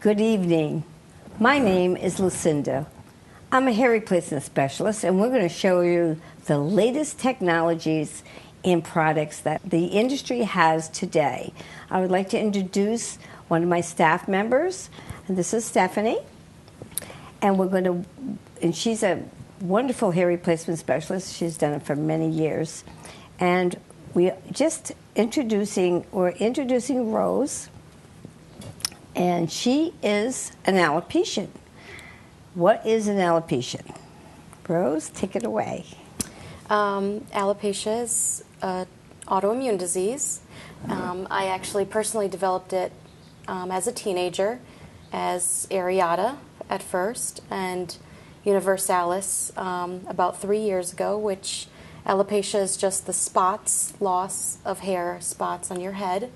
Good evening. My name is Lucinda. I'm a hair replacement specialist, and we're going to show you the latest technologies and products that the industry has today. I would like to introduce one of my staff members, and this is Stephanie. And she's a wonderful hair replacement specialist. She's done it for many years. And we're introducing Rose, and she is an alopecian. What is an alopecian? Rose, take it away. Alopecia is an autoimmune disease. I actually personally developed it as a teenager as areata at first and universalis about 3 years ago, which alopecia is just the spots, loss of hair spots on your head.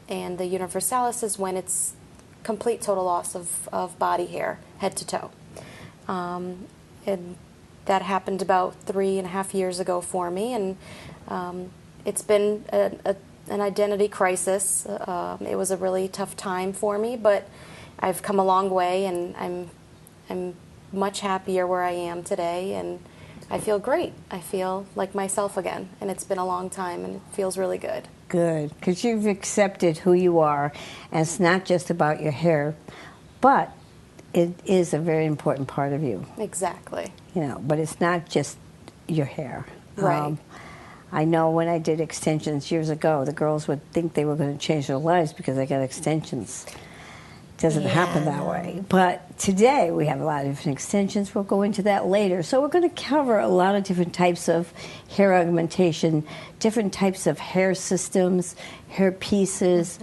And the universalis is when it's complete total loss of body hair, head to toe. And that happened about 3.5 years ago for me, and it's been an identity crisis. It was a really tough time for me, but I've come a long way, and I'm much happier where I am today, and I feel great. I feel like myself again, and it's been a long time, and it feels really good. Good, because you've accepted who you are, and it's not just about your hair, but it is a very important part of you. Exactly. But it's not just your hair. Right. I know when I did extensions years ago, the girls would think they were going to change their lives because they got extensions. It doesn't happen that way. But today we have a lot of different extensions. We'll go into that later. So we're going to cover a lot of different types of hair augmentation, different types of hair systems, hair pieces.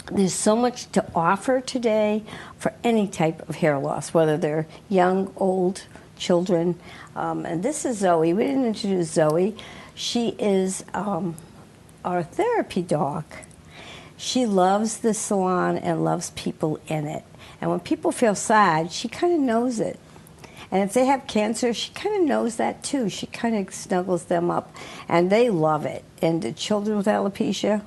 There's so much to offer today for any type of hair loss, whether they're young, old, children. And this is Zoe. We didn't introduce Zoe. She is our therapy dog. She loves the salon and loves people in it. And when people feel sad, she kind of knows it. And if they have cancer, she kind of knows that too. She kind of snuggles them up, and they love it. And the children with alopecia,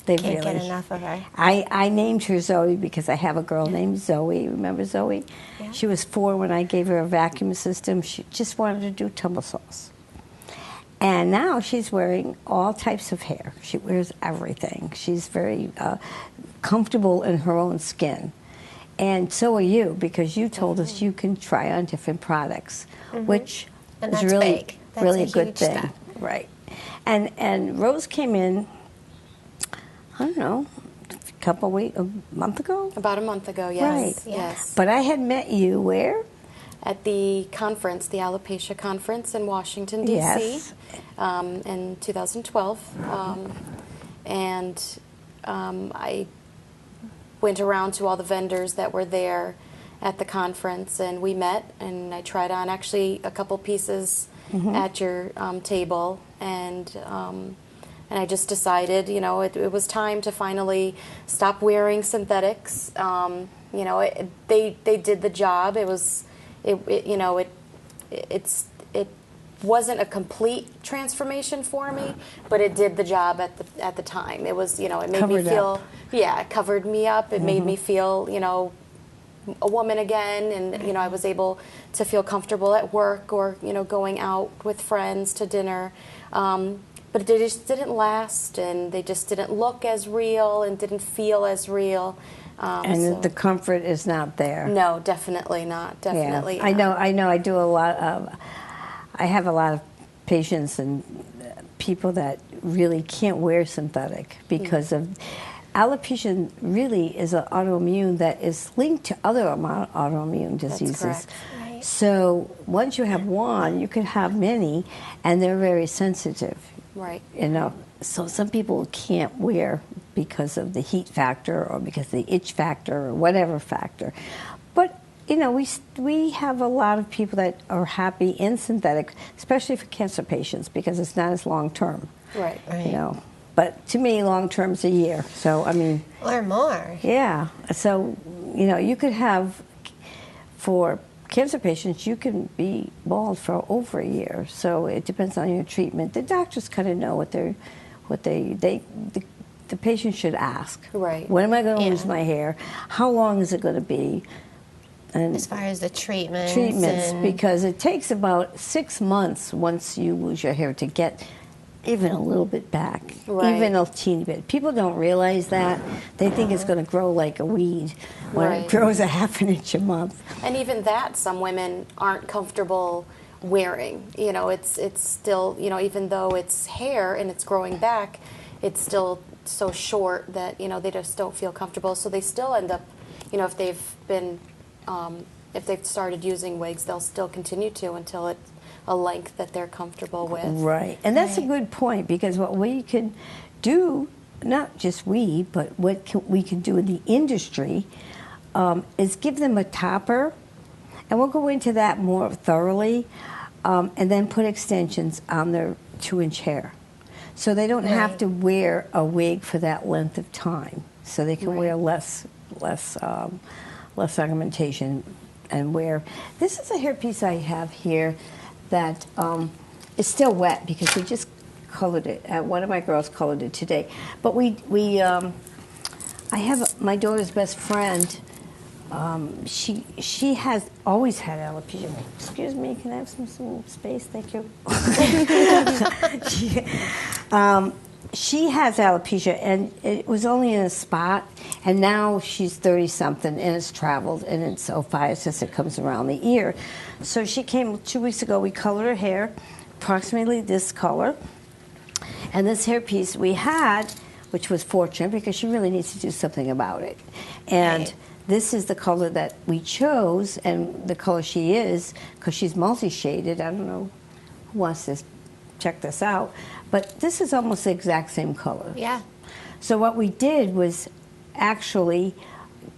they can't get enough of her. I named her Zoe because I have a girl named Zoe. Remember Zoe? Yeah. She was 4 when I gave her a vacuum system. She just wanted to do tumble sauce. And now she's wearing all types of hair. She wears everything. She's very comfortable in her own skin. And so are you, because you told us you can try on different products, which is really a good thing. Step. Right. And Rose came in, I don't know, a month ago? About a month ago, yes. Right. Yes. But I had met you where? At the conference, the Alopecia Conference in Washington, D.C. Yes. In 2012. I went around to all the vendors that were there at the conference, and we met, and I tried on actually a couple pieces at your table, and I just decided, it was time to finally stop wearing synthetics. They did the job. It wasn't a complete transformation for me, but it did the job at the time. It was, it made me feel, it covered me up. It made me feel, a woman again, and I was able to feel comfortable at work or going out with friends to dinner. But they just didn't last, and they just didn't look as real and didn't feel as real. So the comfort is not there. No, definitely not. Definitely. Yeah. I know. I do a lot of. I have a lot of patients and people that really can't wear synthetic because of alopecia. Really is an autoimmune that is linked to other autoimmune diseases. That's correct. Right. So once you have one, you could have many, and they're very sensitive. Right. So some people can't wear because of the heat factor or because of the itch factor or whatever factor. But, we have a lot of people that are happy in synthetic, especially for cancer patients, because it's not as long-term. Right. But to me, long-term is a year. So, or more. Yeah. So, you could have, for cancer patients, you can be bald for over a year. So it depends on your treatment. The doctors kind of know what the the patient should ask. Right. When am I going to Yeah. lose my hair? How long is it going to be? And As far as the treatments. treatments, because it takes about 6 months once you lose your hair to get even a little bit back, Right. even a teeny bit. People don't realize that. They think it's going to grow like a weed when Right. it grows a half an inch a month. And even that, some women aren't comfortable wearing. You know, it's still, you know, even though it's hair and it's growing back, it's still so short that, you know, they just don't feel comfortable. So they still end up, you know, if they've started using wigs, they'll still continue to until it's a length that they're comfortable with. Right. And that's a good point, because what we can do, not just we, but we can do in the industry, is give them a topper, and we'll go into that more thoroughly, and then put extensions on their 2-inch hair. So they don't have to wear a wig for that length of time. So they can wear less ornamentation and wear. This is a hairpiece I have here that is still wet because we just colored it. One of my girls colored it today. But I have my daughter's best friend. She has always had alopecia. Excuse me, can I have some space? Thank you. She has alopecia, and it was only in a spot, and now she's 30-something, and it's traveled, and it's ophiasis. It comes around the ear. So she came 2 weeks ago. We colored her hair, approximately this color, and this hairpiece we had, which was fortunate because she really needs to do something about it. And this is the color that we chose, and the color she is, because she's multi-shaded. I don't know who wants to check this out, but this is almost the exact same color. Yeah. So what we did was actually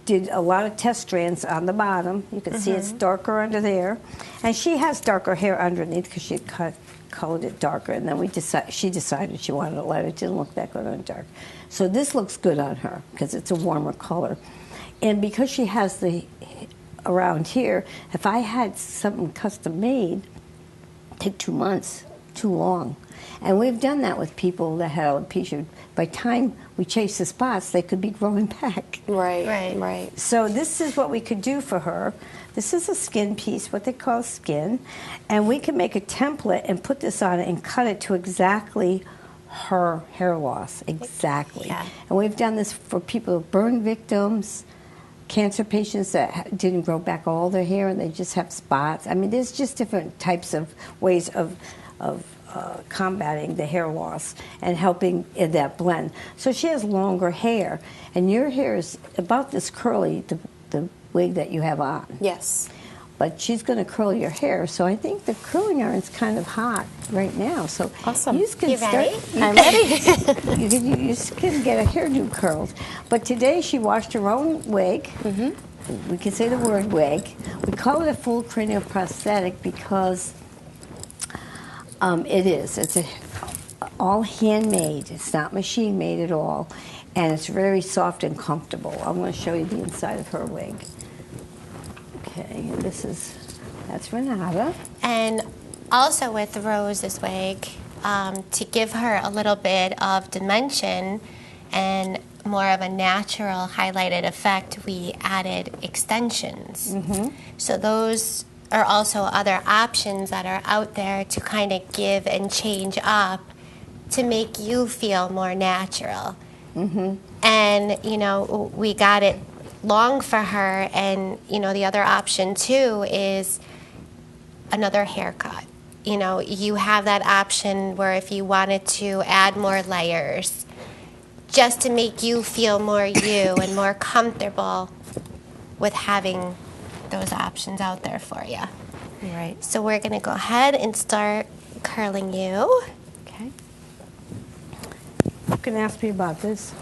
did a lot of test strands on the bottom. You can see it's darker under there, and she has darker hair underneath because she colored it darker, and then she decided she wanted it lighter. It didn't look that good on dark. So this looks good on her because it's a warmer color. And because she has the around here, if I had something custom made, it'd take 2 months, too long. And we've done that with people that had alopecia. By the time we chase the spots, they could be growing back. Right. So this is what we could do for her. This is a skin piece, what they call skin. And we can make a template and put this on it and cut it to exactly her hair loss. Exactly. Yeah. And we've done this for people, burn victims, cancer patients that didn't grow back all their hair and they just have spots. I mean, there's just different types of ways of combating the hair loss and helping in that blend. So she has longer hair, and your hair is about this curly, the wig that you have on. Yes. But she's going to curl your hair, so I think the curling iron's kind of hot right now. So Awesome. you can You ready? I'm ready. you can get a hairdo curled. But today she washed her own wig. We can say the word wig. We call it a full cranial prosthetic because it is. It's all handmade. It's not machine made at all. And it's very soft and comfortable. I'm going to show you the inside of her wig. Okay, and that's Renata. And also with Rose's wig, to give her a little bit of dimension and more of a natural highlighted effect, we added extensions. So those are also other options that are out there to kind of give and change up to make you feel more natural. And, you know, we got it long for her, and, you know, the other option too is another haircut. You know, you have that option where if you wanted to add more layers just to make you feel more you and more comfortable with having those options out there for you. Right. So we're going to go ahead and start curling you. Okay. You can ask me about this.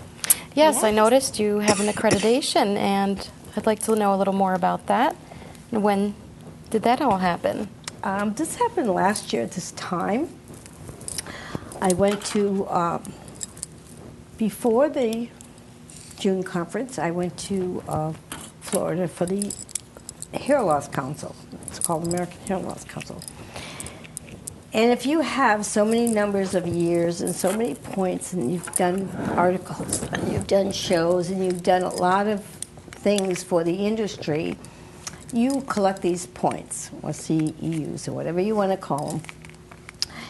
Yes, I noticed you have an accreditation, and I'd like to know a little more about that. And when did that all happen? This happened last year at this time. I went to, before the June conference, I went to Florida for the Hair Loss Council. It's called American Hair Loss Council. And if you have so many numbers of years and so many points, and you've done articles, and you've done shows, and you've done a lot of things for the industry, you collect these points, or CEUs, or whatever you want to call them.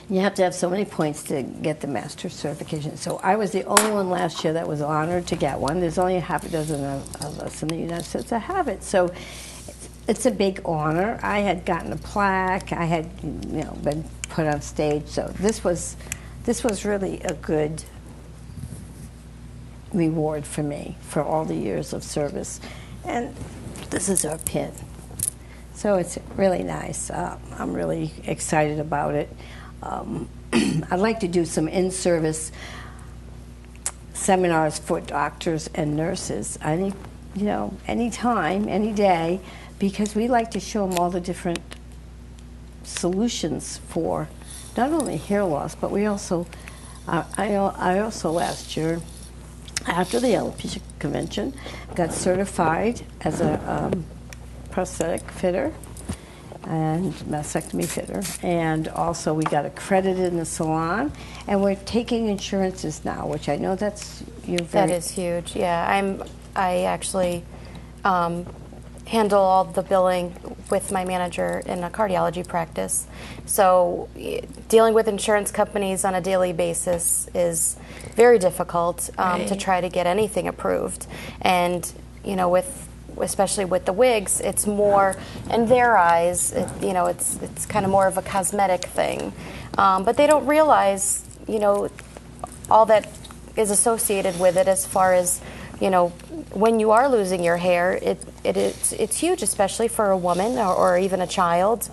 You have to have so many points to get the master certification. So I was the only one last year that was honored to get one. There's only a half a dozen of us in the United States that have it. So it's a big honor. I had gotten a plaque. I had, been put on stage. So this was really a good reward for me for all the years of service. And this is our pin. So it's really nice. I'm really excited about it. I'd like to do some in-service seminars for doctors and nurses anytime, any day, because we like to show them all the different solutions for not only hair loss, but we also, I also last year, after the alopecia convention, got certified as a prosthetic fitter and mastectomy fitter, and also we got accredited in the salon, and we're taking insurances now, which I know that is huge. Yeah, I actually handle all the billing with my manager in a cardiology practice. So dealing with insurance companies on a daily basis is very difficult to try to get anything approved. And especially with the wigs, it's more, in their eyes, it's kind of more of a cosmetic thing. But they don't realize, all that is associated with it as far as, when you are losing your hair, it's huge, especially for a woman or even a child.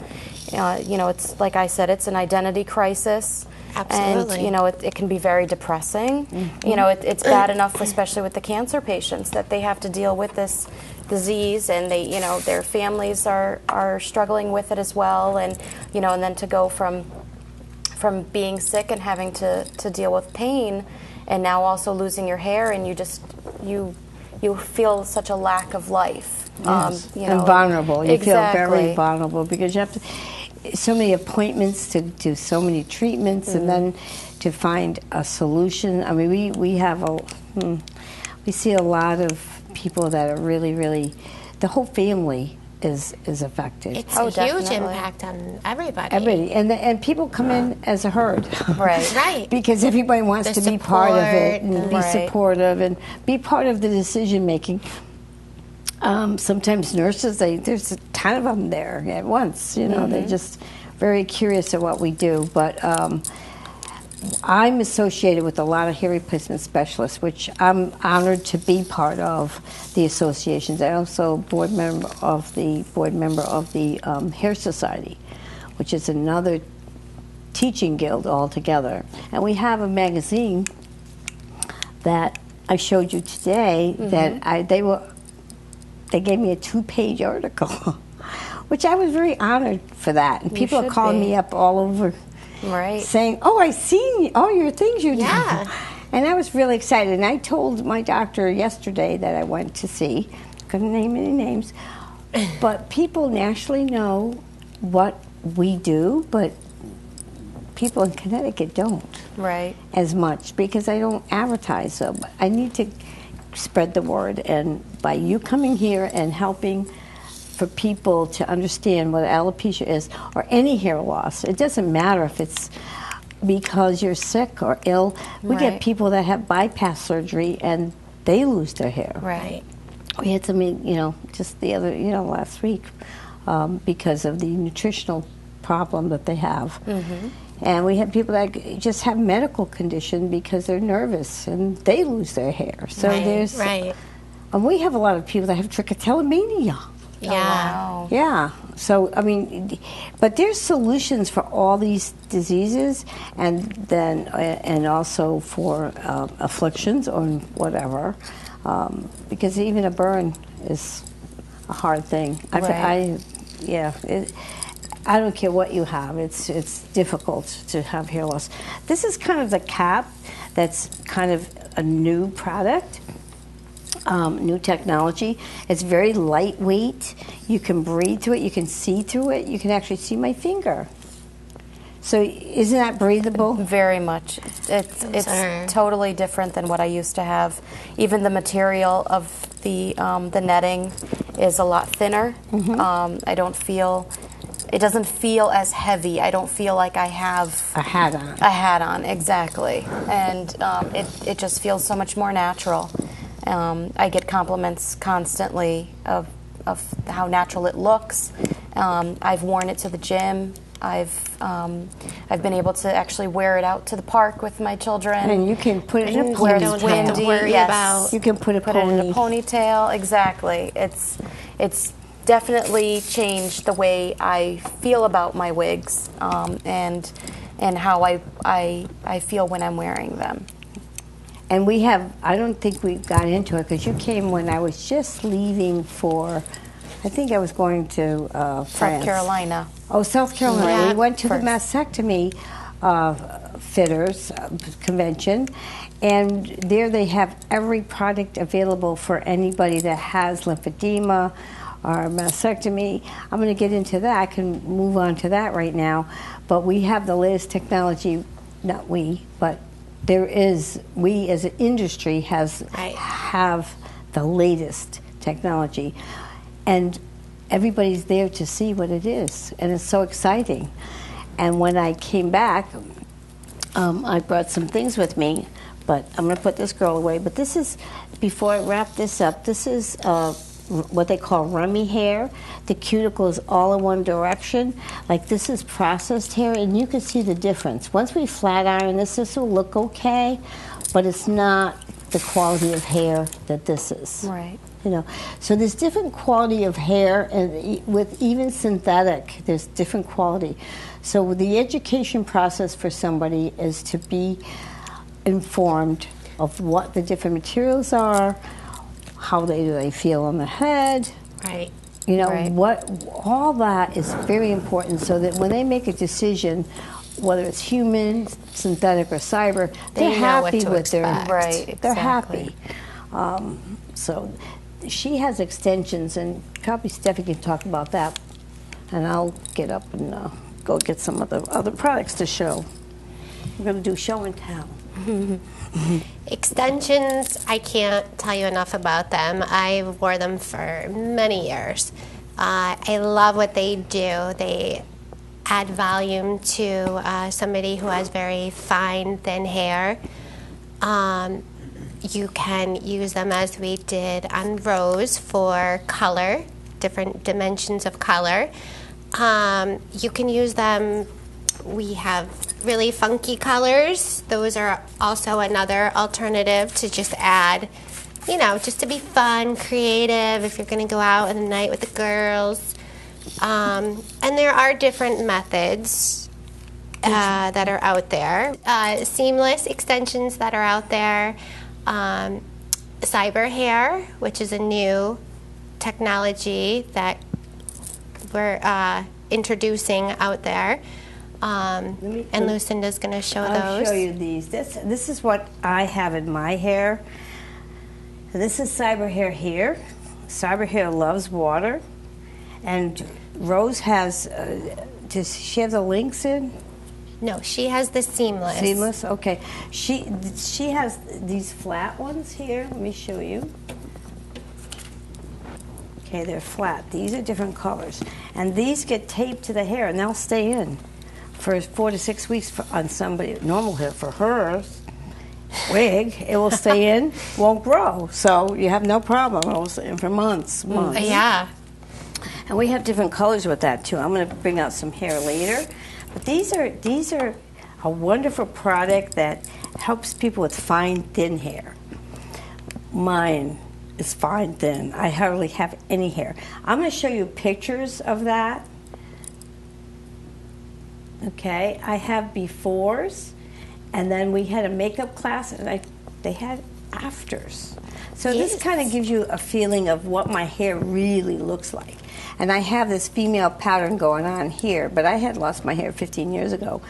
It's like I said, it's an identity crisis. Absolutely. And it can be very depressing. Mm-hmm. It's bad enough, especially with the cancer patients, that they have to deal with this disease, and their families are struggling with it as well, and and then to go from being sick and having to deal with pain, and now also losing your hair, and you feel such a lack of life. Yes. And vulnerable. You feel very vulnerable because you have so many appointments to do so many treatments, mm-hmm. and then to find a solution. I mean, we see a lot of people that are really, really, the whole family is affected. It's a huge impact on everybody. And people come in as a herd. Right. Because everybody wants to be part of it and be supportive and be part of the decision making. Sometimes nurses, there's a ton of them there at once. Mm-hmm. They're just very curious of what we do. But I'm associated with a lot of hair replacement specialists, which I'm honored to be part of the associations. I'm also board member of the Hair Society, which is another teaching guild altogether. And we have a magazine that I showed you today, mm-hmm. that they gave me a 2-page article, which I was very honored for that. And people are calling me up all over, saying, "Oh, I seen all your things you do." And I was really excited. And I told my doctor yesterday that I went to see, couldn't name any names, but people nationally know what we do, but people in Connecticut don't as much because I don't advertise. So I need to spread the word, and by you coming here and helping for people to understand what alopecia is, or any hair loss, it doesn't matter if it's because you're sick or ill. We get people that have bypass surgery and they lose their hair. We had somebody, just the other, last week, because of the nutritional problem that they have. Mm-hmm. And we have people that just have medical condition because they're nervous and they lose their hair. So there's, and we have a lot of people that have trichotillomania. Yeah. Oh, wow. Yeah. So, I mean, but there's solutions for all these diseases, and also for afflictions or whatever, because even a burn is a hard thing. I don't care what you have. It's difficult to have hair loss. This is kind of the cap. That's kind of a new product. New technology. It's very lightweight. You can breathe through it. You can see through it. You can actually see my finger. So isn't that breathable? Very much. It's totally different than what I used to have. Even the material of the netting is a lot thinner. I don't feel, it doesn't feel as heavy. I don't feel like I have A hat on. a hat on, exactly. And it just feels so much more natural. I get compliments constantly of how natural it looks. I've worn it to the gym. I've been able to actually wear it out to the park with my children. And you can put it in a where it's don't have to windy. worry Yes. about- You can put it in a ponytail. Exactly. It's definitely changed the way I feel about my wigs, and how I feel when I'm wearing them. And we have, I don't think we got into it because you came when I was just leaving for, I think I was going to France. South Carolina. Oh, South Carolina. Yeah. We went to the First. mastectomy fitters convention, and there they have every product available for anybody that has lymphedema or mastectomy. I'm going to get into that. I can move on to that right now. But we have the latest technology, not we, but there is, we as an industry have the latest technology. And everybody's there to see what it is, and it's so exciting. And when I came back, I brought some things with me, but I'm going to put this girl away. But this is, before I wrap this up, this is what they call rummy hair. The cuticle is all in one direction. Like this is processed hair, and you can see the difference. Once we flat iron this will look okay, but it's not the quality of hair that this is. Right. You know, so there's different quality of hair, and with even synthetic, there's different quality. So the education process for somebody is to be informed of what the different materials are, how do they feel on the head. Right. You know, Right. all that is very important, so that when they make a decision, whether it's human, synthetic, or cyber, They they're know what happy to with their expect. Right, They're exactly. happy. So she has extensions, and probably Steffi can talk about that. And I'll get up and go get some of the other products to show. We're going to do show and tell. Extensions, I can't tell you enough about them. I wore them for many years. I love what they do. They add volume to somebody who has very fine, thin hair. You can use them as we did on Rose for color, different dimensions of color. You can use them, we have really funky colors. Those are also another alternative to just add, you know, just to be fun, creative, if you're going to go out in the night with the girls. And there are different methods that are out there. Seamless extensions that are out there. Cyber hair, which is a new technology that we're introducing out there. And Lucinda's going to show those. I'll show you these. This is what I have in my hair. This is cyber hair here. Cyber hair loves water. And Rose has, does she have the links in? No, she has the seamless. Seamless, okay. She has these flat ones here. Let me show you. Okay, they're flat. These are different colors. And these get taped to the hair, and they'll stay in for 4 to 6 weeks on somebody. Normal hair, for her wig, it will stay in, won't grow. So you have no problem. It will stay in for months. Yeah. And we have different colors with that too. I'm going to bring out some hair later. But these are a wonderful product that helps people with fine, thin hair. Mine is fine, thin. I hardly have any hair. I'm going to show you pictures of that. Okay, I have befores, and then we had a makeup class, and they had afters. So Yes. this kind of gives you a feeling of what my hair really looks like. And I have this female pattern going on here, but I had lost my hair 15 years ago.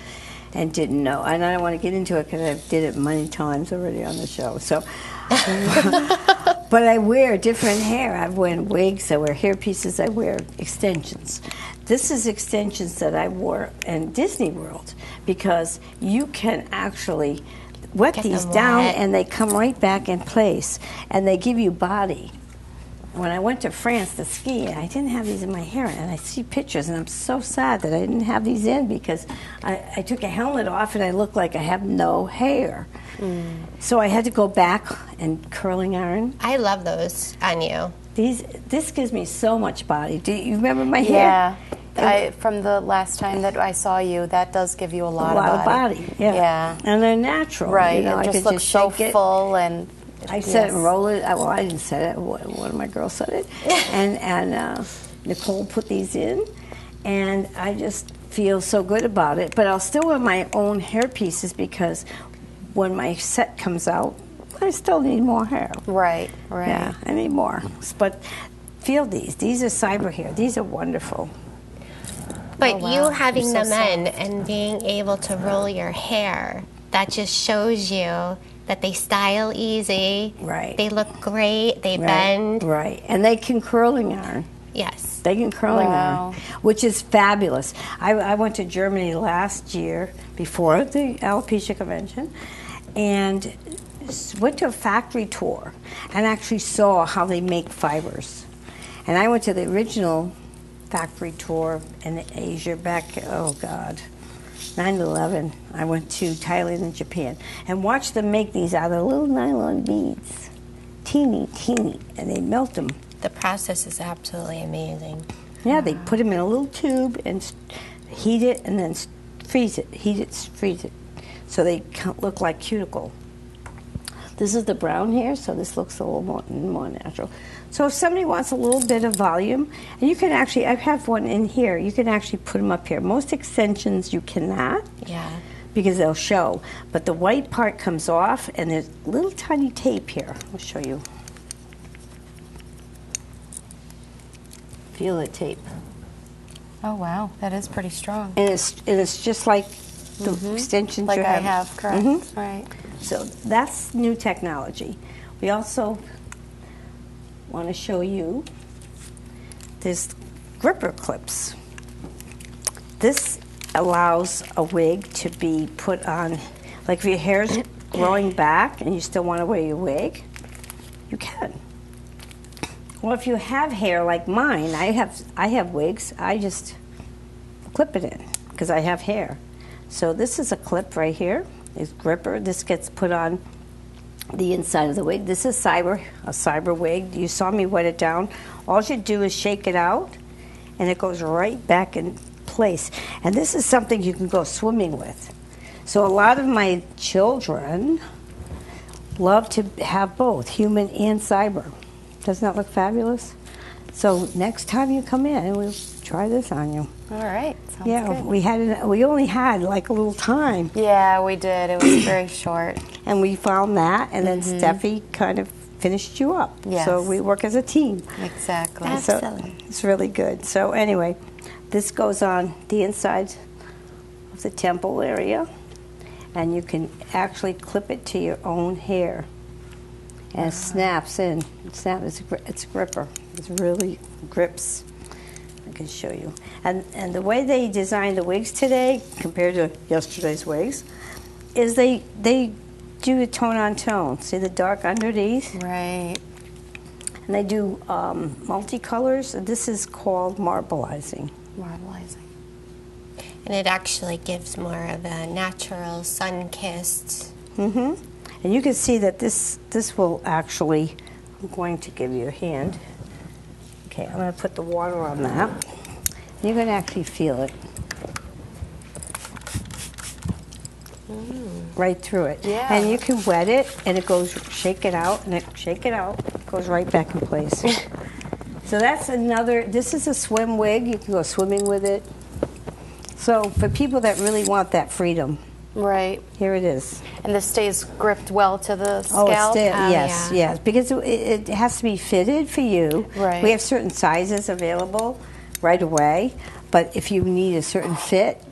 and didn't know. And I don't want to get into it because I did it many times already on the show. So, but I wear different hair. I wear wigs, I wear hair pieces, I wear extensions. This is extensions that I wore in Disney World because you can actually wet Get these them down wet. and they come right back in place and they give you body. When I went to France to ski, I didn't have these in my hair, and I see pictures, and I'm so sad that I didn't have these in because I took a helmet off and I look like I have no hair. So I had to go back and curling iron. I love those on you. This gives me so much body. Do you remember my Yeah. hair? From the last time that I saw you, that does give you a lot, of body. Yeah. Yeah. And they're natural. Right. You know, I it just could looks so shake it. full and. I set it and roll it. Well, I didn't set it. One of my girls set it, and Nicole put these in, and I just feel so good about it. But I'll still wear my own hair pieces because when my set comes out, I still need more hair. Right. Yeah, I need more. But feel these. These are cyber hair. These are wonderful. But Oh, wow. you having They're so them in soft. and being able to roll your hair, that just shows you that they style easy. Right. They look great. They bend. Right, and they can curling iron. Yes. They can curling Wow. iron, which is fabulous. I went to Germany last year before the alopecia convention, and went to a factory tour and actually saw how they make fibers. And I went to the original factory tour in Asia back, 9/11. I went to Thailand and Japan and watched them make these out of little nylon beads, teeny, and they melt them. The process is absolutely amazing. Yeah, they put them in a little tube and heat it and then freeze it. Heat it, freeze it. So they look like cuticle. This is the brown hair, so this looks a little more natural. So if somebody wants a little bit of volume, and you can actually, I have one in here, you can actually put them up here. Most extensions you cannot. Yeah. Because they'll show. But the white part comes off, and there's little tiny tape here. I'll show you. Feel the tape. Oh wow, that is pretty strong. And it's just like the extensions Like you I have. have, correct? Mhm. Right. So that's new technology. We also want to show you this gripper clips. This allows a wig to be put on, like if your hair's growing back and you still want to wear your wig, you can. Well, if you have hair like mine, I have wigs, I just clip it in because I have hair. So this is a clip right here. It's gripper. This gets put on the inside of the wig. This is a cyber wig. You saw me wet it down. All you do is shake it out, and it goes right back in place. And this is something you can go swimming with. So a lot of my children love to have both, human and cyber. Doesn't that look fabulous? So next time you come in, we'll try this on you. All right. Sounds Yeah, good. we only had like a little time, Yeah, we did. It was very short. and we found that, and then Steffi kind of finished you up. Yes. So we work as a team. Exactly. So Excellent. it's really good. So anyway, this goes on the inside of the temple area, and you can actually clip it to your own hair. And it snaps in. It's a gripper. It really grips. I can show you. And the way they design the wigs today, compared to yesterday's wigs, is they do a tone on tone. See the dark underneath? Right. And they do multicolors. This is called marbleizing. Marbleizing. And it actually gives more of a natural sun-kissed. Mm-hmm. And you can see that this will actually, I'm going to give you a hand. Okay, I'm going to put the water on that. You're going to actually feel it. Right through it. Yeah. And you can wet it, and it goes, shake it out, it goes right back in place. So that's another, this is a swim wig. You can go swimming with it. So for people that really want that freedom, Right. here it is. And this stays gripped well to the Oh, scalp? it's still, Oh, yes, yeah. yes, because it has to be fitted for you. Right. We have certain sizes available right away, but if you need a certain fit,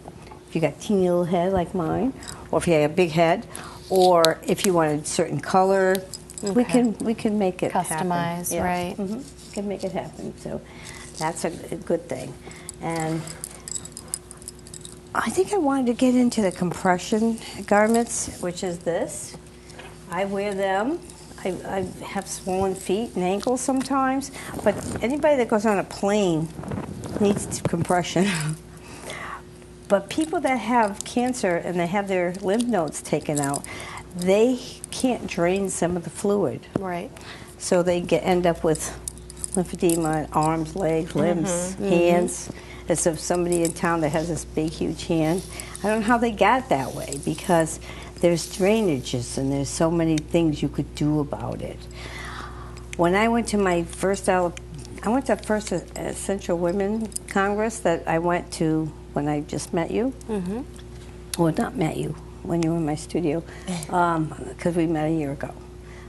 if you got teeny little head like mine, or if you had a big head, or if you wanted a certain color, we can make it customize, happen. right? We can make it happen. So that's a good thing. And I think I wanted to get into the compression garments, which is this. I wear them. I have swollen feet and ankles sometimes, but anybody that goes on a plane needs compression. But people that have cancer and they have their lymph nodes taken out, they can't drain some of the fluid. Right. So they end up with lymphedema in arms, legs, limbs, hands. As if somebody in town that has this big, huge hand. I don't know how they got it that way, because there's drainages and there's so many things you could do about it. When I went to my first, Essential Women Congress that I went to when I just met you. Well, not met you, when you were in my studio, because we met a year ago.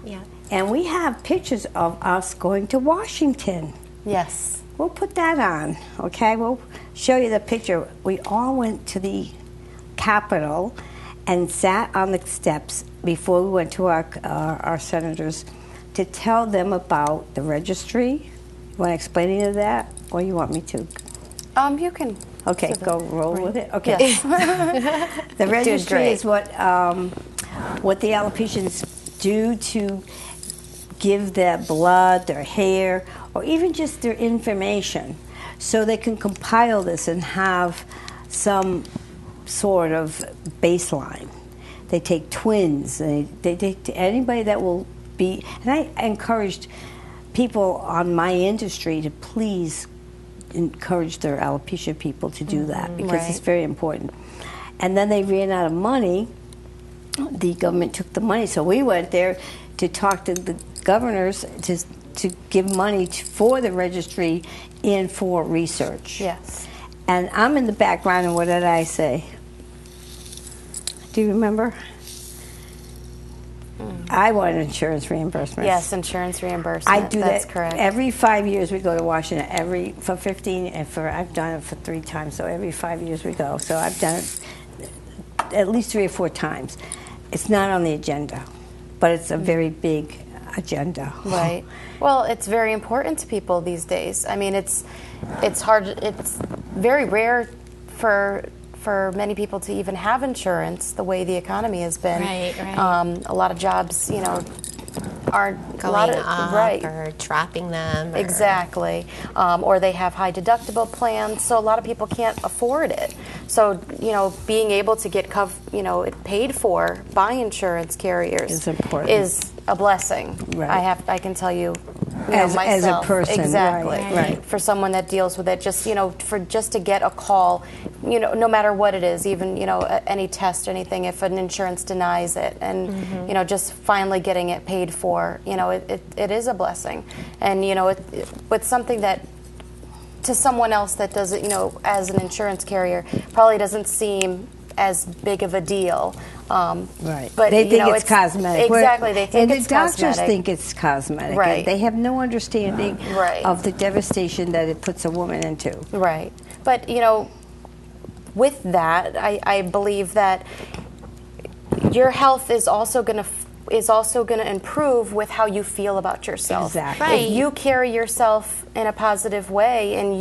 Yeah. And we have pictures of us going to Washington. Yes. We'll put that on, okay? We'll show you the picture. We all went to the Capitol and sat on the steps before we went to our senators to tell them about the registry. You want to explain any of that, or you want me to? You can. Okay, go roll with it. Okay. Yes. The registry is what the alopecians do to give their blood, their hair, or even just their information, so they can compile this and have some sort of baseline. They take twins. They take anybody that will be, and I encouraged people on my industry to please encourage their alopecia people to do that, because it's very important. And then they ran out of money. The government took the money, so we went there to talk to the governors to give money for the registry and for research. Yes. And I'm in the background, and what did I say? Do you remember? I want insurance reimbursement. Yes, insurance reimbursement. I do That's that correct. every 5 years. We go to Washington for 15, and I've done it for 3 times. So every 5 years we go. So I've done it at least 3 or 4 times. It's not on the agenda, but it's a very big agenda. Right. Well, it's very important to people these days. I mean, it's hard. It's very rare for many people to even have insurance the way the economy has been. Right, right. A lot of jobs, aren't Going up or dropping them. Exactly. Or they have high deductible plans, so a lot of people can't afford it. So, being able to get it paid for by insurance carriers is important. Is a blessing. Right. I can tell you, as myself. a person. Exactly. Right. For someone that deals with it, just to get a call, no matter what it is, even any test, anything, if an insurance denies it, and just finally getting it paid for, it is a blessing, and it's something that to someone else that does it, as an insurance carrier, probably doesn't seem as big of a deal. Right. But they think it's cosmetic. Exactly. They think and it's the doctors cosmetic. think it's cosmetic. Right. They have no understanding Right. of the devastation that it puts a woman into. Right. But, with that, I believe that your health is also going to improve with how you feel about yourself. Exactly. Right. If you carry yourself in a positive way, and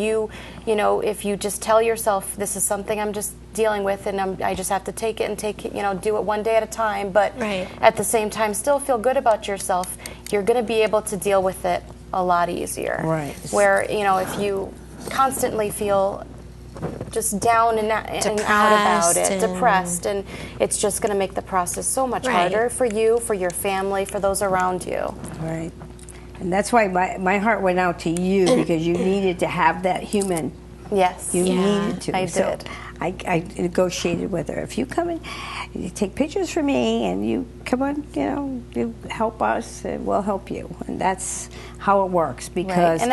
if you just tell yourself, this is something I'm just dealing with, and I just have to take it, do it one day at a time, but at the same time still feel good about yourself, you're going to be able to deal with it a lot easier. Right. Where, if you constantly feel just down and out about it, depressed, and it's just going to make the process so much harder for you, for your family, for those around you. Right. And that's why my heart went out to you, because you needed to have that human. Yes. You needed to. I So did. I negotiated with her. If you come in, you take pictures for me, and you come on, you help us, and we'll help you. And that's how it works. Because and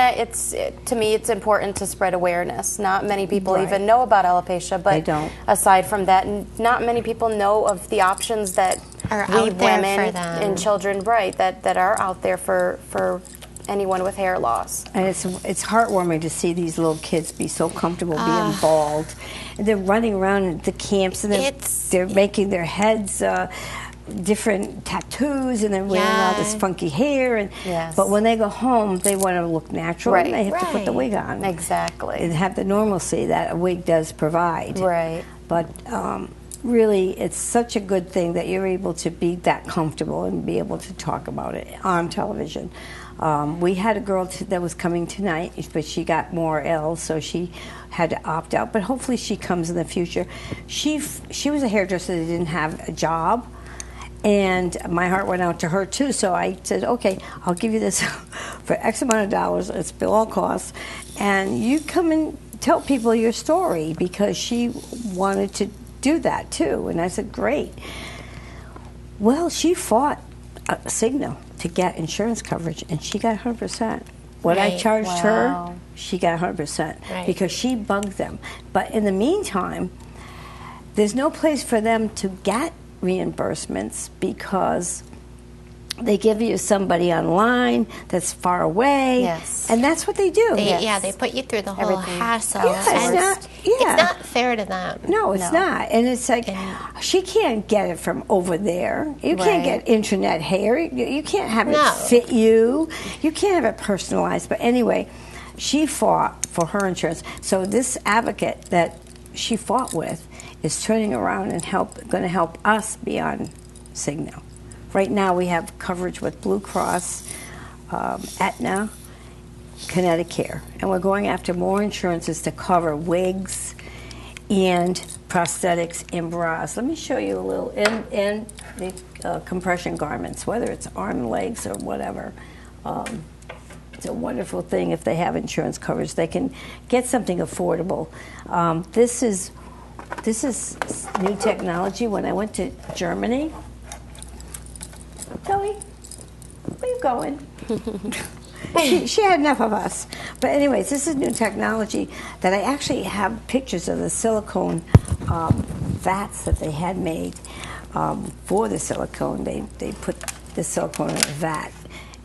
to me, it's important to spread awareness. Not many people even know about alopecia, but they don't. Aside from that, not many people know of the options that Are we out there women for them. and children, that are out there for anyone with hair loss. And it's heartwarming to see these little kids be so comfortable being bald. And they're running around at the camps, and they're making their heads different tattoos, and they're wearing all this funky hair. And but when they go home, they want to look natural, and they have to put the wig on. Exactly. And have the normalcy that a wig does provide. Right. But really, it's such a good thing that you're able to be that comfortable and be able to talk about it on television. We had a girl that was coming tonight, but she got more ill, so she had to opt out. But hopefully she comes in the future. She was a hairdresser that didn't have a job, and my heart went out to her too. So I said, okay, I'll give you this for X amount of dollars. It's below all costs, and you come and tell people your story, because she wanted to do that too. And I said, great. Well, she fought Cigna to get insurance coverage, and she got 100%. What I charged her, she got 100%, because she bugged them. But in the meantime, there's no place for them to get reimbursements, because they give you somebody online that's far away, and that's what they do. Yeah, they put you through the whole hassle. It's not fair to them. No, it's not. And it's like, she can't get it from over there. You can't get internet hair. You can't have it fit you. You can't have it personalized. But anyway, she fought for her insurance. So this advocate that she fought with is turning around and going to help us be on Cigna. Right now we have coverage with Blue Cross, Aetna, Connecticut, and we're going after more insurances to cover wigs and prosthetics and bras. Let me show you a little, and the compression garments, whether it's arm and legs or whatever. It's a wonderful thing if they have insurance coverage. They can get something affordable. This is new technology. When I went to Germany, Zoe, where you going? she had enough of us. But anyways, this is new technology that I actually have pictures of the silicone vats that they had made for the silicone. They put the silicone in a vat,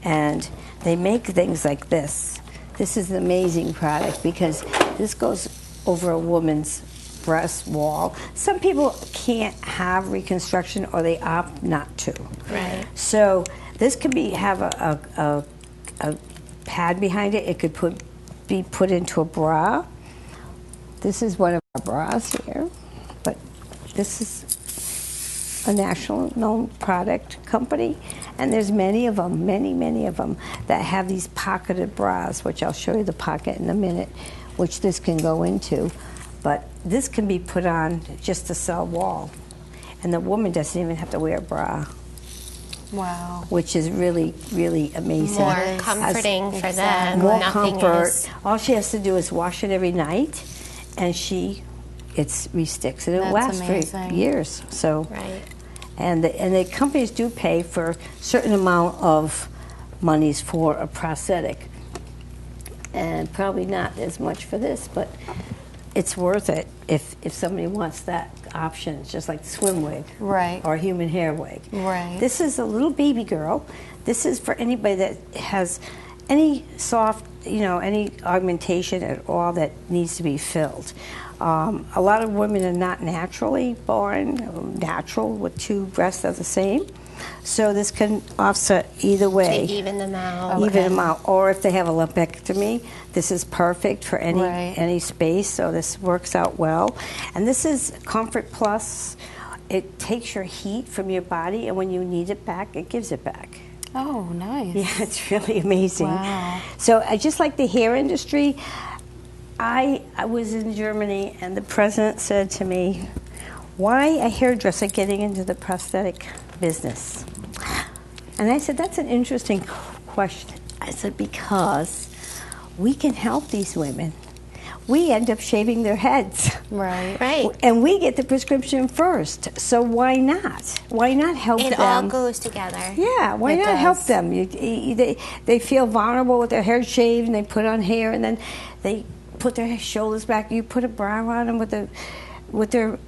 and they make things like this. This is an amazing product, because this goes over a woman's breast wall. Some people can't have reconstruction, or they opt not to. Right. So this could have a pad behind it. It could be put into a bra. This is one of our bras here, but this is a national known product company, and there's many of them, many of them, that have these pocketed bras, which I'll show you the pocket in a minute, which this can go into. But this can be put on just to sell wall, and the woman doesn't even have to wear a bra. Wow. Which is really, really amazing. More comforting for them. More Nothing comfort. All she has to do is wash it every night, and it resticks, and it lasts for years. So, and the companies do pay for a certain amount of monies for a prosthetic, and probably not as much for this, but it's worth it if somebody wants that option. It's just like the swim wig, or a human hair wig. This is a little baby girl. This is for anybody that has any soft, any augmentation at all that needs to be filled. A lot of women are not naturally born natural with two breasts that are the same. So this can offset either way. To even them out. Even them out. Or if they have a lumpectomy, this is perfect for any space, so this works out well. And this is Comfort Plus. It takes your heat from your body, and when you need it back, it gives it back. Oh, nice. Yeah, it's really amazing. Wow. So just like the hair industry, I was in Germany, and the president said to me, why a hairdresser getting into the prosthetic business? And I said, that's an interesting question. I said, because we can help these women. We end up shaving their heads. Right. And we get the prescription first. So why not? Why not help them? It all goes together. Yeah, why not help them? They feel vulnerable with their hair shaved, and they put on hair, and then they put their shoulders back. You put a bra on them with their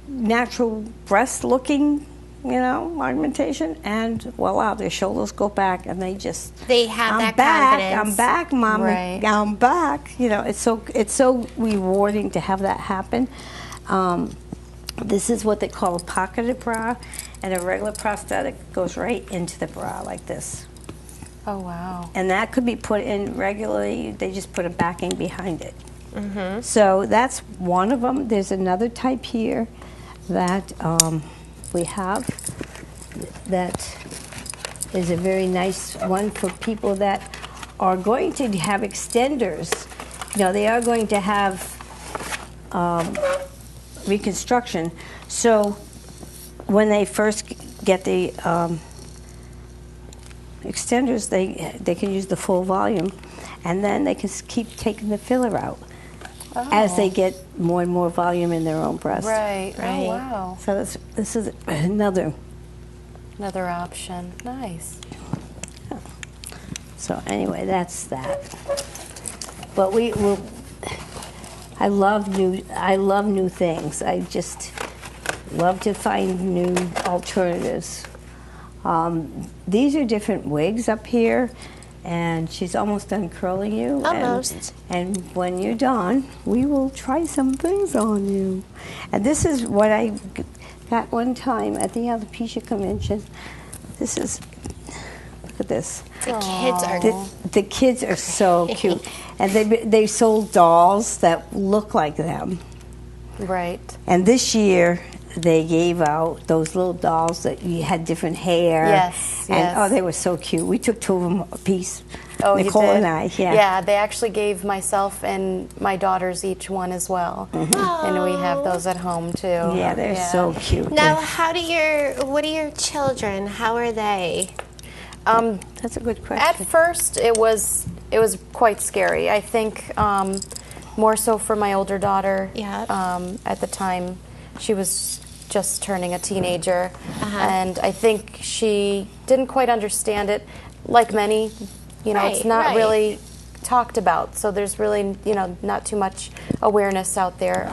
natural breast looking augmentation, and voila, their shoulders go back, and they have I'm that back, confidence. I'm back, Mama, Right. I'm back. It's so rewarding to have that happen. This is what they call a pocketed bra, and a regular prosthetic goes right into the bra like this. Oh, wow. And that could be put in regularly. They just put a backing behind it. So that's one of them. There's another type here that we have that is a very nice one for people that are going to have extenders. They are going to have reconstruction. So when they first get the extenders, they can use the full volume, and then they can keep taking the filler out as they get more and more volume in their own breast. Right. Oh, wow. So this is another. Another option. Nice. So anyway, that's that. But I love new things. I just love to find new alternatives. These are different wigs up here, and she's almost done curling you. Almost. And when you're done, we will try some things on you. And this is what I got one time at the alopecia convention. This is, look at this. The kids are so cute. And they sold dolls that look like them. Right. And this year, they gave out those little dolls that you had different hair. Yes, And yes. oh, they were so cute. We took 2 of them a piece. Oh, Nicole you did? and I, yeah. Yeah, they actually gave myself and my daughters each one as well. And we have those at home too. Yeah, they're so cute. Now, what are your children? How are they? That's a good question. At first, it was quite scary. I think more so for my older daughter. Yeah. At the time, she was just turning a teenager, and I think she didn't quite understand it. Like many, it's not really talked about, so there's really not too much awareness out there.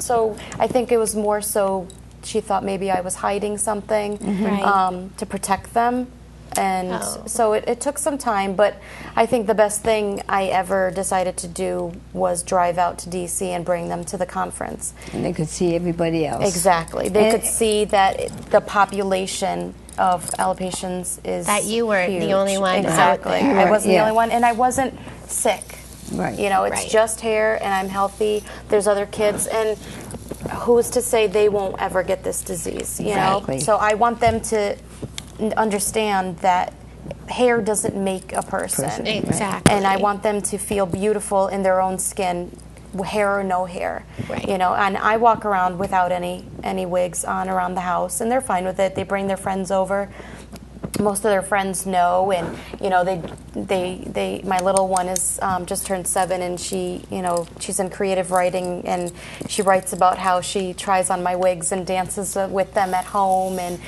So I think it was more so she thought maybe I was hiding something to protect them. And so it took some time, but I think the best thing I ever decided to do was drive out to DC and bring them to the conference. And they could see everybody else. Exactly. They could see that the population of alopecians is That you weren't the huge. only one out Exactly. there. I wasn't the Yeah. only one, and I wasn't sick. Right. It's Right. just hair, and I'm healthy. There's other kids, and who's to say they won't ever get this disease? Exactly. So I want them to understand that hair doesn't make a person. Exactly. And I want them to feel beautiful in their own skin, hair or no hair. Right. And I walk around without any wigs on around the house, and they're fine with it. They bring their friends over. Most of their friends know, and they my little one is just turned 7, and she's in creative writing, and she writes about how she tries on my wigs and dances with them at home, and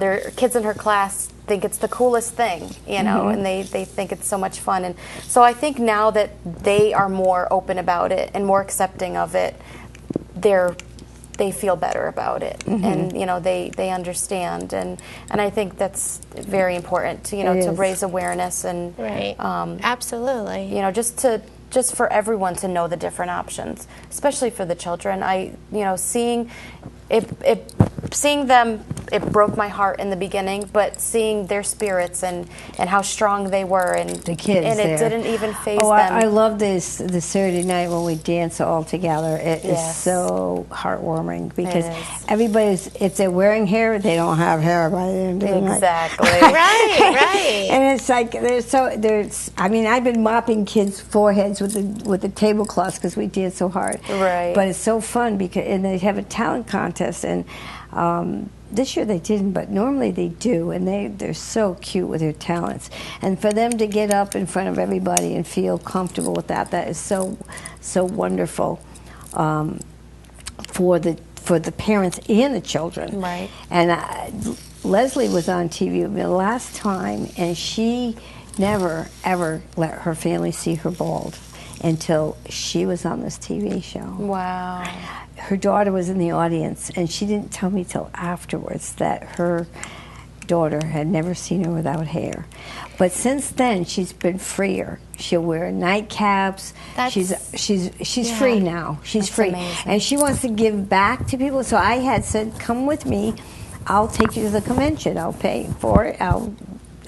their kids in her class think it's the coolest thing, and they think it's so much fun. And so I think now that they are more open about it and more accepting of it, they feel better about it, and they understand, and I think that's very important to raise awareness, and Absolutely. just for everyone to know the different options, especially for the children. Seeing them, it broke my heart in the beginning, but seeing their spirits and how strong they were, and The kids and it there. didn't even faze Oh, them. I love this Saturday night when we dance all together. It is Yes. so heartwarming because It is. everybody's, if they're wearing hair, they don't have hair by the end of the night. Exactly. Right. And it's like I mean, I've been mopping kids' foreheads with the tablecloths because we dance so hard. Right. But it's so fun and they have a talent contest, and this year they didn't, but normally they do, and they're so cute with their talents. And for them to get up in front of everybody and feel comfortable with that is so wonderful for the parents and the children. Right. And Leslie was on TV the last time, and she never ever let her family see her bald until she was on this TV show. Wow. her daughter was in the audience, and she didn't tell me till afterwards that her daughter had never seen her without hair. But since then, she's been freer. She'll wear nightcaps. She's free now. She's free, amazing. and she wants to give back to people. So I had said, "Come with me. I'll take you to the convention. I'll pay for it.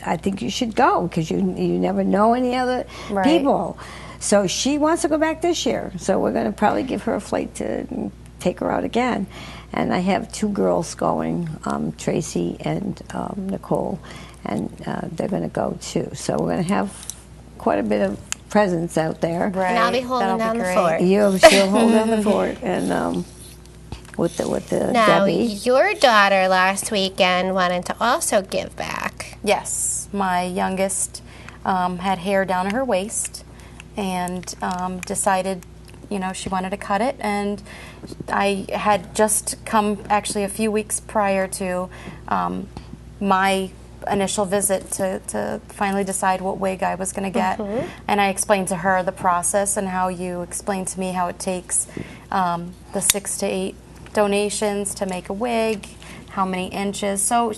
I think you should go because you never know any other people." So she wants to go back this year. So we're going to probably give her a flight to take her out again. And I have 2 girls going, Tracy and Nicole, and they're going to go too. So we're going to have quite a bit of presence out there. Right. And I'll be holding That'll down be the great. fort. She'll hold down the fort, and with the Now, Debbie. your daughter last weekend wanted to also give back. Yes, my youngest had hair down at her waist and decided, she wanted to cut it. And I had just come actually a few weeks prior to my initial visit to finally decide what wig I was going to get. And I explained to her the process and how you explained to me how it takes the 6 to 8 donations to make a wig, how many inches. So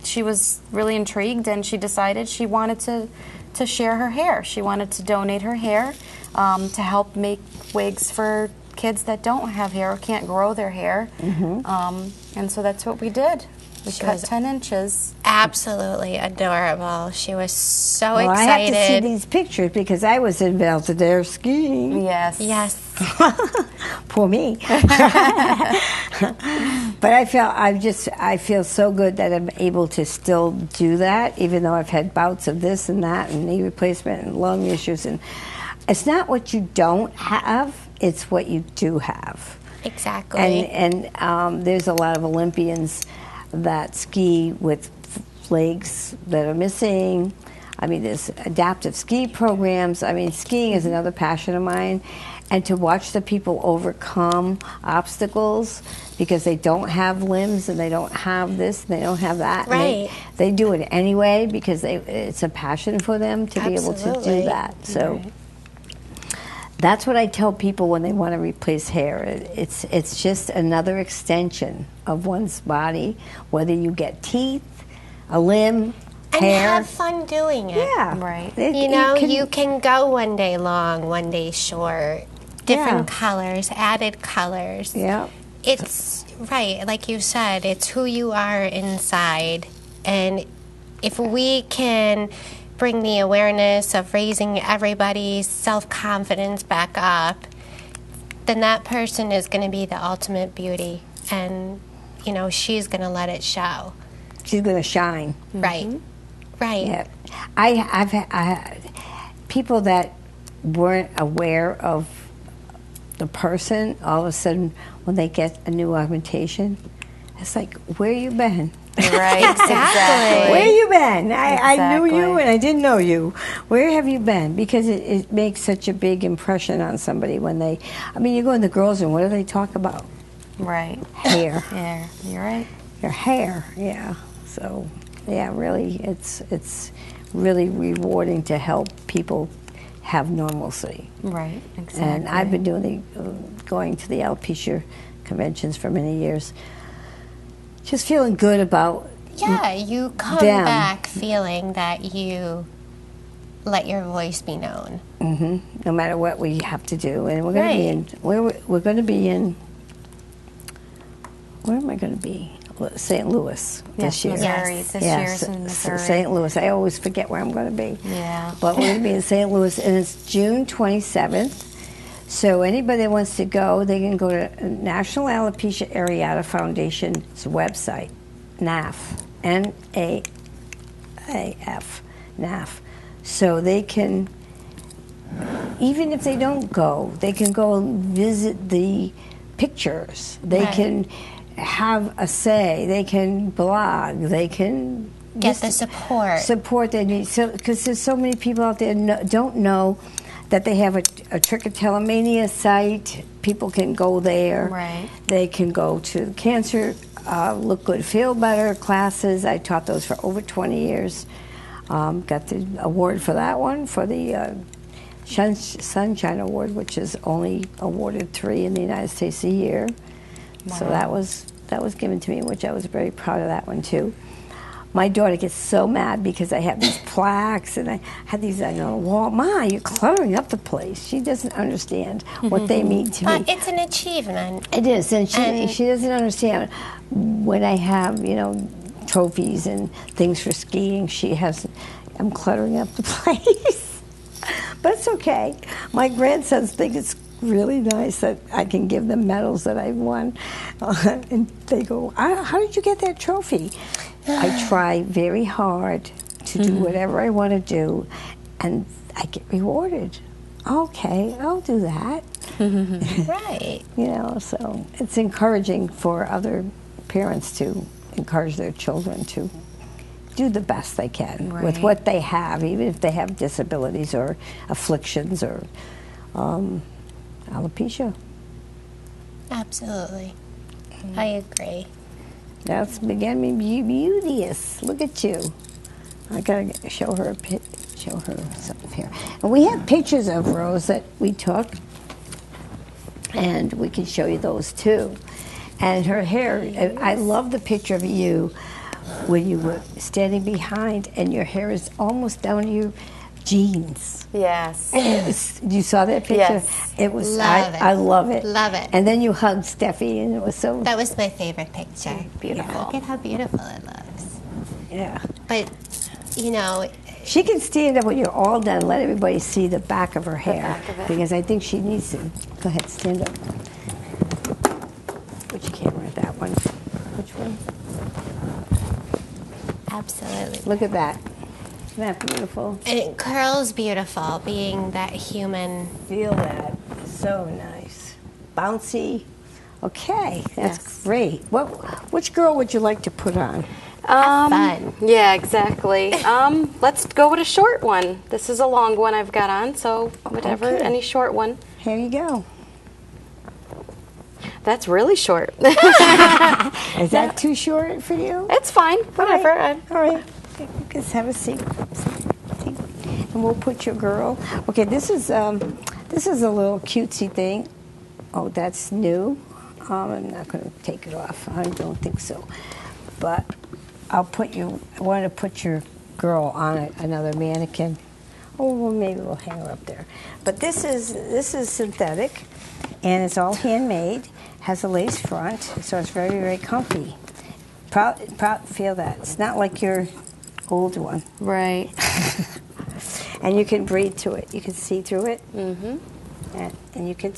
she was really intrigued, and she decided she wanted to share her hair. She wanted to donate her hair to help make wigs for kids that don't have hair or can't grow their hair. And so that's what we did. We cut 10 inches. Absolutely adorable. She was so Well, excited. I have to see these pictures because I was involved there skiing. Yes. Yes. Poor me. But I feel so good that I'm able to still do that, even though I've had bouts of this and that and knee replacement and lung issues. And it's not what you don't have, it's what you do have. Exactly. And there's a lot of Olympians that ski with legs that are missing. I mean, there's adaptive ski programs. I mean, skiing is another passion of mine. And to watch the people overcome obstacles because they don't have limbs and they don't have this and they don't have that. Right. They do it anyway because it's a passion for them to be able to do Absolutely. that. So that's what I tell people when they want to replace hair. It's just another extension of one's body, whether you get teeth, a limb, and hair. have fun doing it. Yeah. Right. You can go one day long, one day short. Different colors, added colors. Yeah. It's right, like you said, it's who you are inside. And if we can bring the awareness of raising everybody's self-confidence back up, then that person is going to be the ultimate beauty. And, she's going to let it show. She's going to shine. Right. Right. Yeah. I've had people that weren't aware of the person, all of a sudden, when they get a new augmentation, it's like, where you been? Right, exactly. Where you been? I knew you Exactly. and I didn't know you. Where have you been? Because it makes such a big impression on somebody when you go in the girls' room, what do they talk about? Right. Hair. Yeah, you're right. Your hair, yeah. So, yeah, really, it's really rewarding to help people have normalcy. Right, exactly. And I've been going to the alopecia conventions for many years. Just feeling good about Yeah, you come them. back feeling that you let your voice be known. no matter what we have to do. And we're going to be in we're going to be in where am I going to be? St. Louis this year. Missouri. This year's in Missouri. St. Louis. I always forget where I'm going to be. Yeah. But we're going to be in St. Louis, and it's June 27th. So anybody that wants to go, they can go to National Alopecia Areata Foundation's website, NAF, N-A-A-F, NAF. So they can, even if they don't go, they can go and visit the pictures. They Right. can have a say. They can blog. They can Get the support. they need. So because there's so many people out there don't know that they have a trichotillomania site. People can go there. Right. They can go to cancer, look good, feel better classes. I taught those for over 20 years. Got the award for that one, for the Sunshine Award, which is only awarded 3 in the United States a year. So that was given to me, which I was very proud of that one too. My daughter gets so mad because I have these plaques and I have these on the wall. Ma, you're cluttering up the place. She doesn't understand what they mean to me. It's an achievement. It is, and she doesn't understand when I have, you know, trophies and things for skiing. I'm cluttering up the place. But it's okay. My grandsons think it's really nice that I can give them medals that I won. And they go, how did you get that trophy? I try very hard to do whatever I want to do, and I get rewarded. Okay, I'll do that. Right. You know, so it's encouraging for other parents to encourage their children to do the best they can with what they have, even if they have disabilities or afflictions or alopecia. Absolutely. I agree. That's began me beauteous. Look at you. I gotta show her something here. And we have pictures of Rose that we took, and we can show you those too. And her hair, I love the picture of you when you were standing behind, and your hair is almost down to your jeans. Yes. You saw that picture? Yes. It was. Love it. I love it. Love it. And then you hugged Steffi, and it was so. That was my favorite picture. Beautiful. Look at how beautiful it looks. Yeah. But, you know, She can stand up when you're all done. Let everybody see the back of her hair, back of it. because I think she needs to. Go ahead, stand up. Which camera? That one. Which one? absolutely. Look at that. Isn't that beautiful? And it curls beautiful, being that human. Feel that. So nice. Bouncy. Okay, that's Yes. great. Which girl would you like to put on? Fun. Yeah, exactly. Let's go with a short one. This is a long one I've got on, so whatever, Okay. any short one. Here you go. That's really short. Is that too short for you? It's fine, whatever. All right. Just have a seat. And we'll put your girl. Okay, this is a little cutesy thing. Oh, that's new. I'm not going to take it off. I don't think so. But I want to put your girl on another mannequin. Oh, well, maybe we'll hang her up there. But this is synthetic, and it's all handmade. Has a lace front, so it's very, very comfy. Feel that. It's not like your old one. Right. And you can breathe to it. You can see through it. Mm-hmm. And you can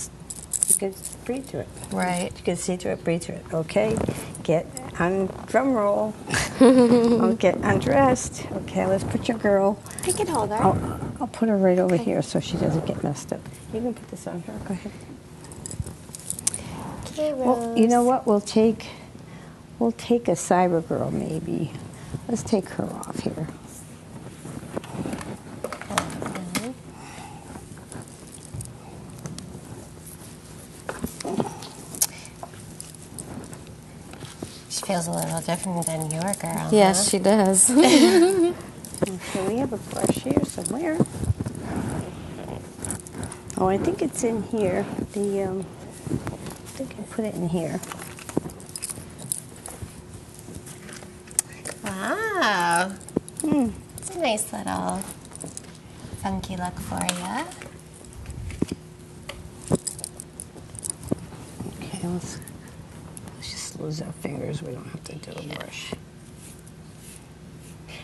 breathe through it. Right. You can see through it, breathe through it. Okay, get on drum roll. I'll get undressed. Okay, let's put your girl. I can hold her. I'll put her right over here so she doesn't get messed up. You can put this on her. Go ahead. Okay, Well, you know what? We'll take a cyber girl maybe. Let's take her off here. She feels a little different than your girl. Yes, huh? she does. Okay, we have a brush here somewhere. Oh, I think it's in here. I think I put it in here. Wow. It's a nice little funky look for you. Okay, let's just lose our fingers. We don't have to do a brush.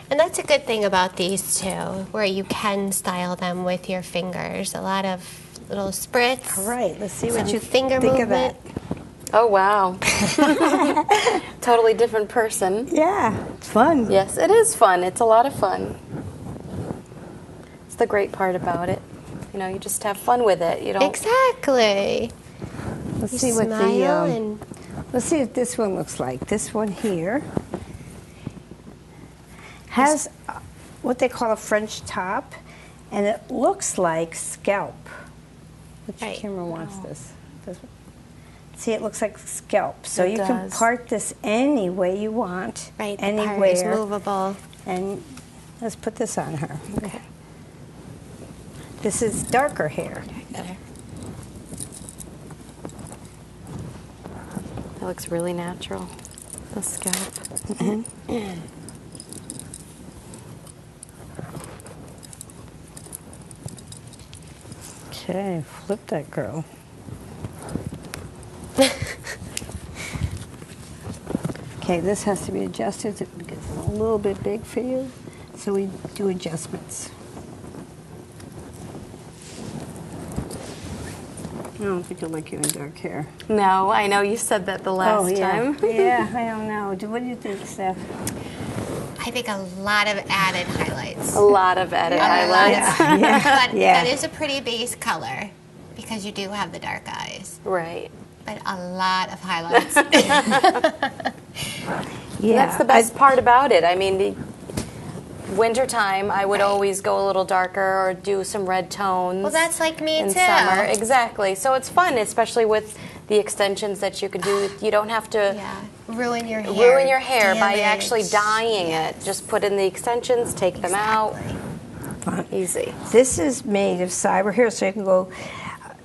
And that's a good thing about these two, where you can style them with your fingers. A lot of little spritz. All right, let's see Some what you finger think movement. of that. Oh, wow. Totally different person. Yeah, it's fun. Yes, it is fun. It's a lot of fun. It's the great part about it. You know, you just have fun with it. You don't. Exactly. Let's You see what smile the. and Let's see what this one looks like. This one here has what they call a French top, and it looks like scalp. Which Right. camera wants this? This one? See, it looks like scalp. So It you can does. part this any way you want, right, the part is anywhere. movable. And let's put this on her. Okay. This is darker hair. That looks really natural, the scalp. Okay, flip that girl. Okay, this has to be adjusted because it's a little bit big for you, so we do adjustments. I don't think I like you in dark hair. No, I know you said that the last time. Yeah, I don't know. What do you think, Steph? I think a lot of added highlights. A lot of added highlights. But Yeah. that is a pretty base color because you do have the dark eyes. Right. But a lot of highlights. Yeah, That's the best part about it. I mean, the wintertime, I would always go a little darker or do some red tones. Well, that's like me in too. summer. Exactly. So it's fun, especially with the extensions that you could do. You don't have to Ruin your hair. ruin your hair by damage. actually dyeing it. Just put in the extensions, take them out. Fun. Easy. This is made of cyber hair, so you can go.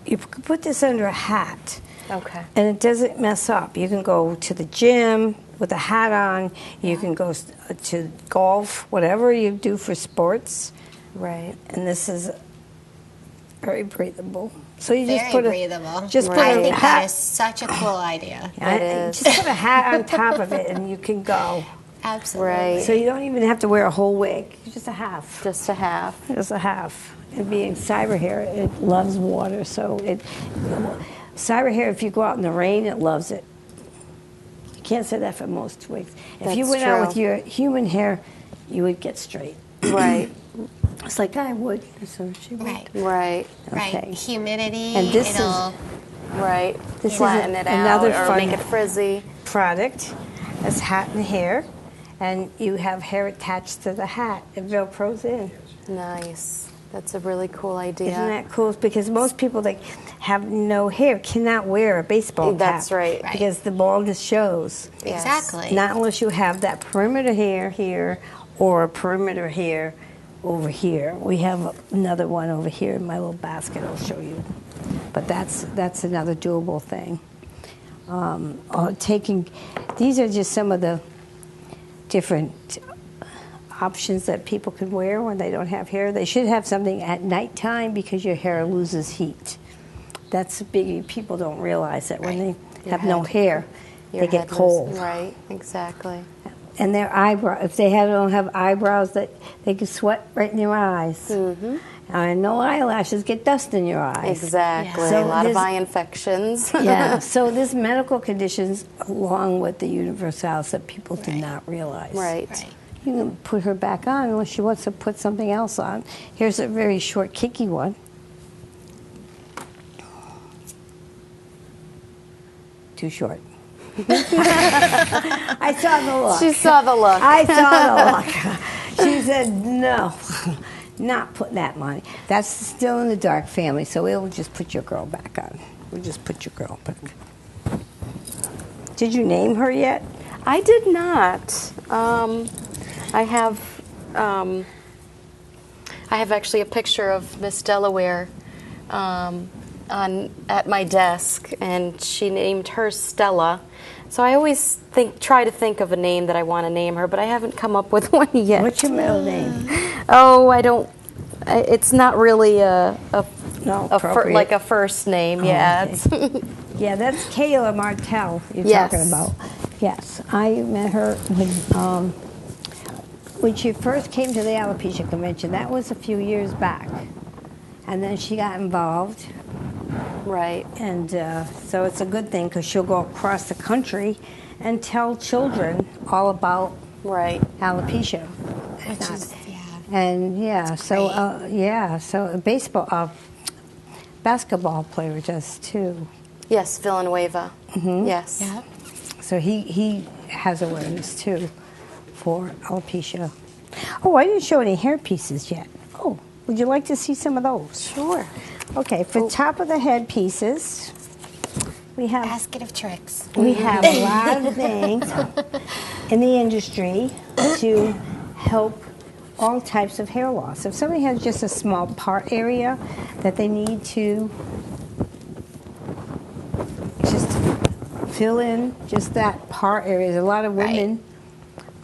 You can put this under a hat. Okay. And it doesn't mess up. You can go to the gym with a hat on. You can go to golf, whatever you do for sports. Right. And this is very breathable. So you Very just put breathable. Just put I a think hat. that is such a cool idea. It is. Just put a hat on top of it, and you can go. Absolutely. Right. So you don't even have to wear a whole wig. Just a half. Just a half. Just a half. And being cyber hair, it loves water, so cyber hair, if you go out in the rain, it loves it. You can't say that for most wigs. If you That's went out true. with your human hair, you would get straight. Right. It's like I would. So she would. Right. Right. Right. Okay. Humidity. And this is- it'll, Right. This is Flatten it out another or fun make it frizzy. product. That's hat and hair. And you have hair attached to the hat. It Velcros in. Nice. That's a really cool idea. Isn't that cool? Because most people that have no hair cannot wear a baseball cap. That's right. Right. Because the baldness shows. Yes. Exactly. Not unless you have that perimeter hair here or a perimeter hair over here. We have another one over here in my little basket I'll show you. But that's another doable thing. These are just some of the different options that people can wear when they don't have hair. They should have something at nighttime because your hair loses heat. That's a biggie. People don't realize that when they have no hair, Your they get head cold. Right. Exactly. And their eyebrows, if they don't have eyebrows, that they can sweat right in your eyes. Mm-hmm. And no eyelashes, get dust in your eyes. Exactly. So a lot of this- eye infections. Yeah, so there's medical conditions along with the universals that people do not realize. Right. Right. You can put her back on unless she wants to put something else on. Here's a very short, kicky one. Too short. I saw the look. She saw the look. I saw the look. She said, no, not putting that money. That's still in the dark family, so we'll just put your girl back on. We'll just put your girl back. Did you name her yet? I did not. I have actually a picture of Miss Delaware at my desk, and she named her Stella. So I always try to think of a name that I want to name her, but I haven't come up with one yet. What's your middle name? Oh, I don't. It's not really appropriate. like a first name. Yeah. okay. It's Yeah, that's Kayla Martell you're Yes. talking about. Yes, I met her when she first came to the alopecia convention. That was a few years back, and then she got involved, right. and so it's a good thing because she'll go across the country and tell children all about Right. alopecia. Which is, And yeah, so a basketball player does too. Yes, Villanueva. Mm-hmm. Yes. yeah. So he has awareness too for alopecia. Oh, I didn't show any hair pieces yet. Oh, would you like to see some of those? Sure. Okay, for top of the head pieces, we have Basket of tricks. a lot of things in the industry to help all types of hair loss. If somebody has just a small part area that they need to just fill in just that part area. A lot of women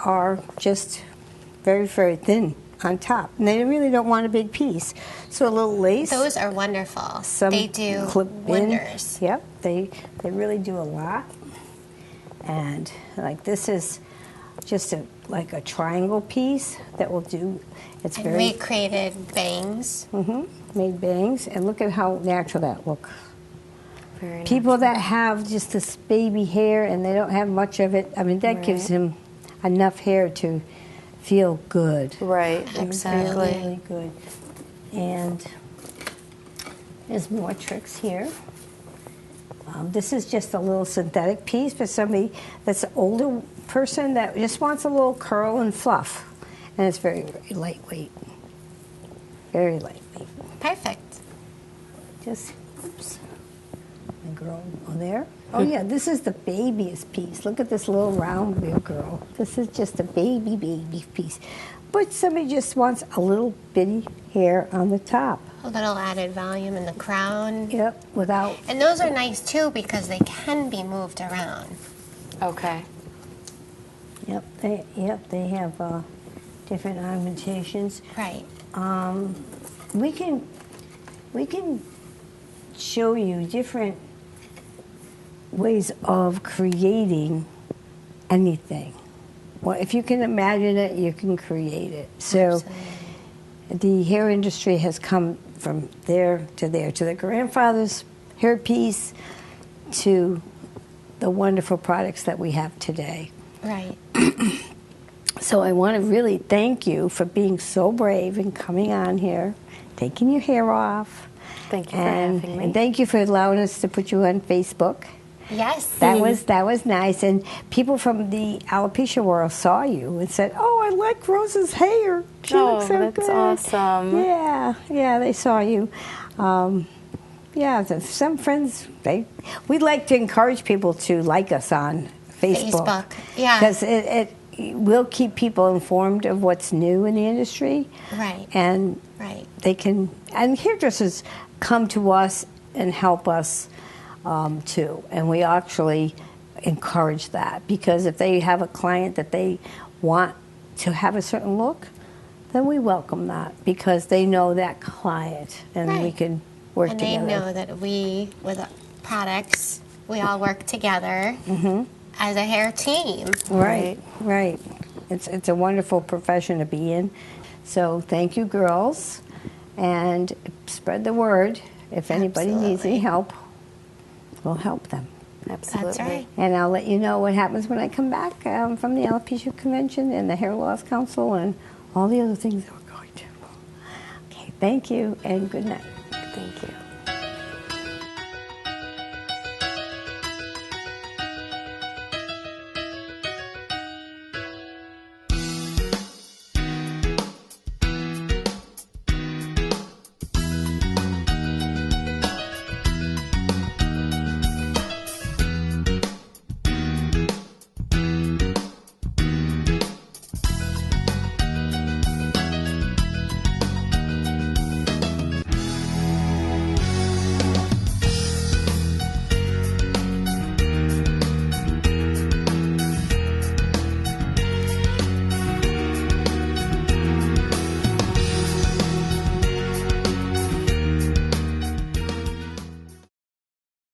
are just very, very thin on top, and they really don't want a big piece. So a little lace. Those are wonderful. Some They do clip wonders. In. Yep, they really do a lot. And like this is just like a triangle piece that will do. It's And very we created bangs. made bangs, and look at how natural that looks. Very People that have just this baby hair and they don't have much of it, I mean, that gives him enough hair to feel good. Right, exactly. Really good. And there's more tricks here. This is just a little synthetic piece for somebody that's an older person that just wants a little curl and fluff. And it's very, very lightweight. Very lightweight. Perfect. Just, oops. My girl over there. Oh yeah, this is the babyest piece. Look at this little round real girl. This is just a baby piece. But somebody just wants a little bitty hair on the top. A little added volume in the crown. Yep, without. And those are nice too because they can be moved around. Okay. Yep, they have different ornamentations. Right. We can show you different ways of creating anything. Well, if you can imagine it, you can create it. So the hair industry has come from there, to the grandfather's hair piece, to the wonderful products that we have today. Right. So I want to really thank you for being so brave and coming on here, taking your hair off. Thank you for having me. And thank you for allowing us to put you on Facebook. Yes. That was nice. And people from the alopecia world saw you and said, "Oh, I like Rose's hair. She looks so that's good." awesome. Yeah, they saw you. Some friends, we'd like to encourage people to like us on Facebook. Yeah. Because it will keep people informed of what's new in the industry. Right. And they can, and hairdressers come to us and help us too. And we actually encourage that, because if they have a client that they want to have a certain look, then we welcome that, because they know that client and we can work together. And they know that we, with products, we all work together as a hair team. Right. It's a wonderful profession to be in. So thank you, girls, and spread the word. If anybody needs any help, we'll help them. Absolutely. That's right. And I'll let you know what happens when I come back from the Alopecia Convention and the Hair Loss Council and all the other things that we're going to. Okay, thank you, and good night. Thank you.